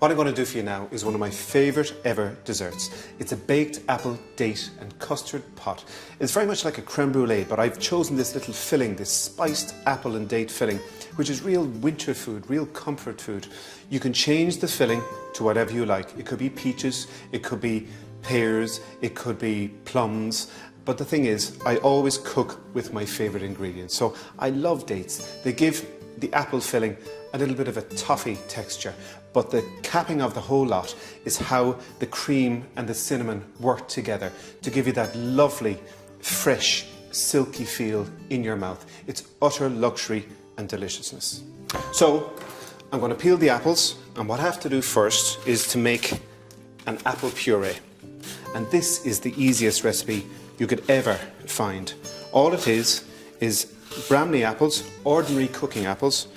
What I'm going to do for you now is one of my favourite ever desserts. It's a baked apple, date and custard pot. It's very much like a creme brulee, but I've chosen this little filling, this spiced apple and date filling, which is real winter food, real comfort food. You can change the filling to whatever you like. It could be peaches, it could be pears, it could be plums. But the thing is, I always cook with my favourite ingredients. So I love dates. They give the apple filling a little bit of a toffee texture, but the capping of the whole lot is how the cream and the cinnamon work together to give you that lovely, fresh, silky feel in your mouth. It's utter luxury and deliciousness. So I'm going to peel the apples, and what I have to do first is to make an apple puree. And this is the easiest recipe you could ever find. All it is Bramley apples, ordinary cooking apples,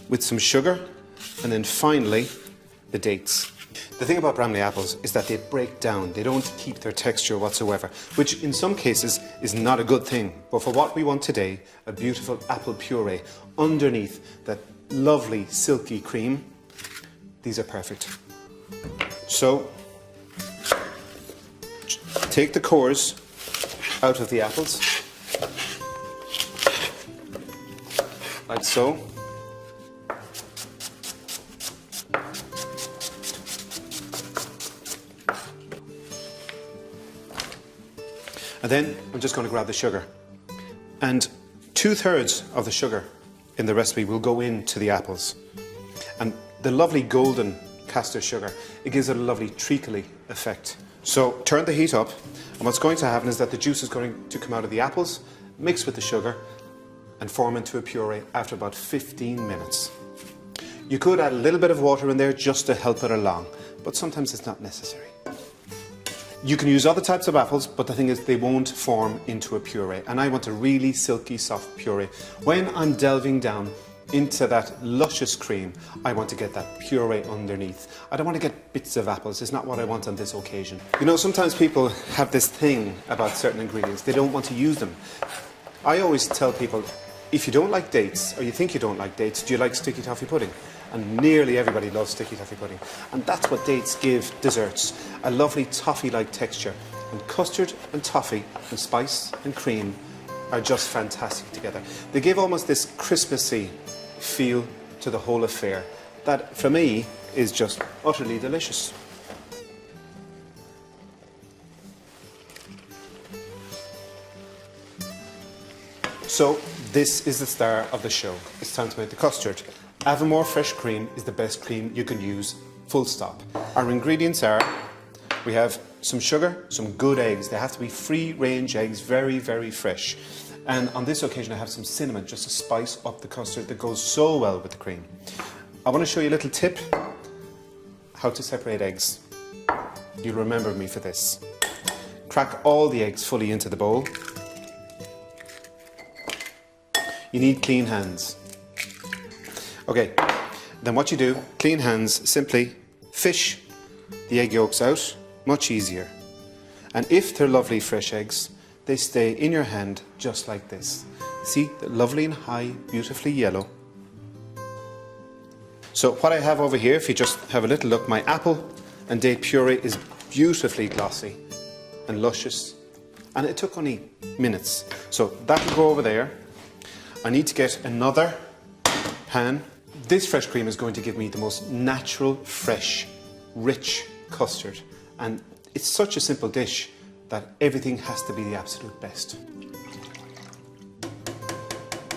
with some sugar, and then finally the dates. The thing about Bramley apples is that they break down. They don't keep their texture whatsoever, which in some cases is not a good thing. But for what we want today, a beautiful apple puree underneath that lovely silky cream, these are perfect. So take the cores out of the apples, like so. And then I'm just going to grab the sugar. And 2/3 of the sugar in the recipe will go into the apples. And the lovely golden Custard sugar, it gives it a lovely treacly effect. So turn the heat up, and what's going to happen is that the juice is going to come out of the apples, mix with the sugar, and form into a puree after about 15 minutes. You could add a little bit of water in there just to help it along, but sometimes it's not necessary. You can use other types of apples, but the thing is they won't form into a puree, and I want a really silky soft puree. When I'm delving down into that luscious cream, I want to get that puree underneath. I don't want to get bits of apples. It's not what I want on this occasion. You know, sometimes people have this thing about certain ingredients. They don't want to use them. I always tell people, if you don't like dates, or you think you don't like dates, do you like sticky toffee pudding? And nearly everybody loves sticky toffee pudding. And that's what dates give desserts, a lovely toffee-like texture. And custard and toffee and spice and cream are just fantastic together. They give almost this Christmassy feel to the whole affair that, for me, is just utterly delicious. So this is the star of the show. It's time to make the custard. Avonmore fresh cream is the best cream you can use, full stop. Our ingredients are, we have some sugar, some good eggs. They have to be free-range eggs, very, very fresh. And on this occasion I have some cinnamon, just to spice up the custard that goes so well with the cream. I want to show you a little tip, how to separate eggs. You'll remember me for this. Crack all the eggs fully into the bowl. You need clean hands. Okay, then what you do, clean hands, simply fish the egg yolks out, much easier. And if they're lovely fresh eggs, they stay in your hand just like this. See, they're lovely and high, beautifully yellow. So what I have over here, if you just have a little look, my apple and date puree is beautifully glossy and luscious. And it took only minutes. So that will go over there. I need to get another pan. This fresh cream is going to give me the most natural, fresh, rich custard. And it's such a simple dish that everything has to be the absolute best.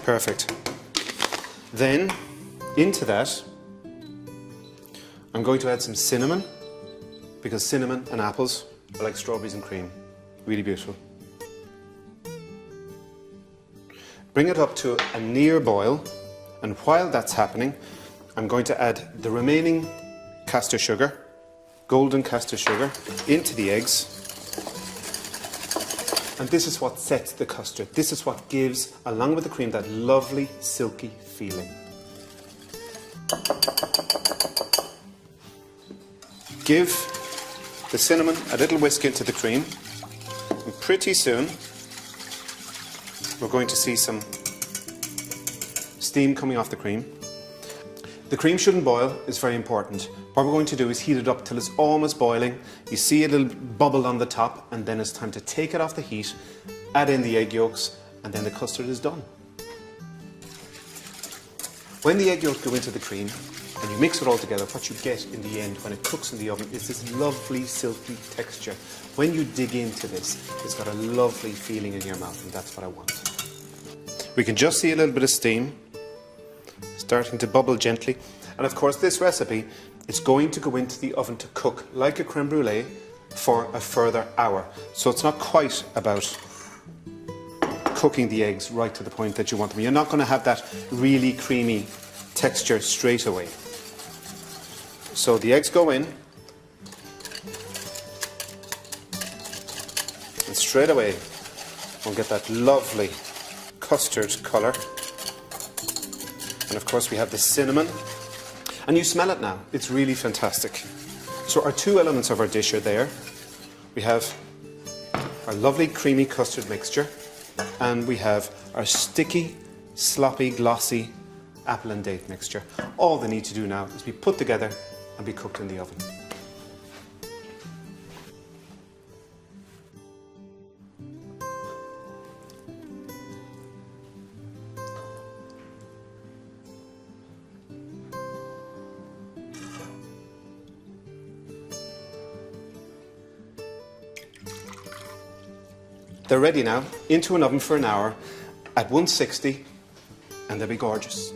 Perfect. Then, into that, I'm going to add some cinnamon, because cinnamon and apples are like strawberries and cream. Really beautiful. Bring it up to a near boil, and while that's happening, I'm going to add the remaining Custard sugar, golden Custard sugar, into the eggs. And this is what sets the custard. This is what gives, along with the cream, that lovely, silky feeling. Give the cinnamon a little whisk into the cream, and pretty soon we're going to see some steam coming off the cream. The cream shouldn't boil, it's very important. What we're going to do is heat it up till it's almost boiling. You see a little bubble on the top, and then it's time to take it off the heat, add in the egg yolks, and then the custard is done. When the egg yolks go into the cream and you mix it all together, what you get in the end when it cooks in the oven is this lovely silky texture. When you dig into this, it's got a lovely feeling in your mouth, and that's what I want. We can just see a little bit of steam starting to bubble gently. And of course this recipe is going to go into the oven to cook like a creme brulee for a further hour. So it's not quite about cooking the eggs right to the point that you want them. You're not going to have that really creamy texture straight away. So the eggs go in, and straight away we'll get that lovely custard colour. And of course we have the cinnamon, and you smell it now, it's really fantastic. So our two elements of our dish are there. We have our lovely creamy custard mixture, and we have our sticky, sloppy, glossy apple and date mixture. All they need to do now is be put together and be cooked in the oven. They're ready now, into an oven for an hour at 160, and they'll be gorgeous.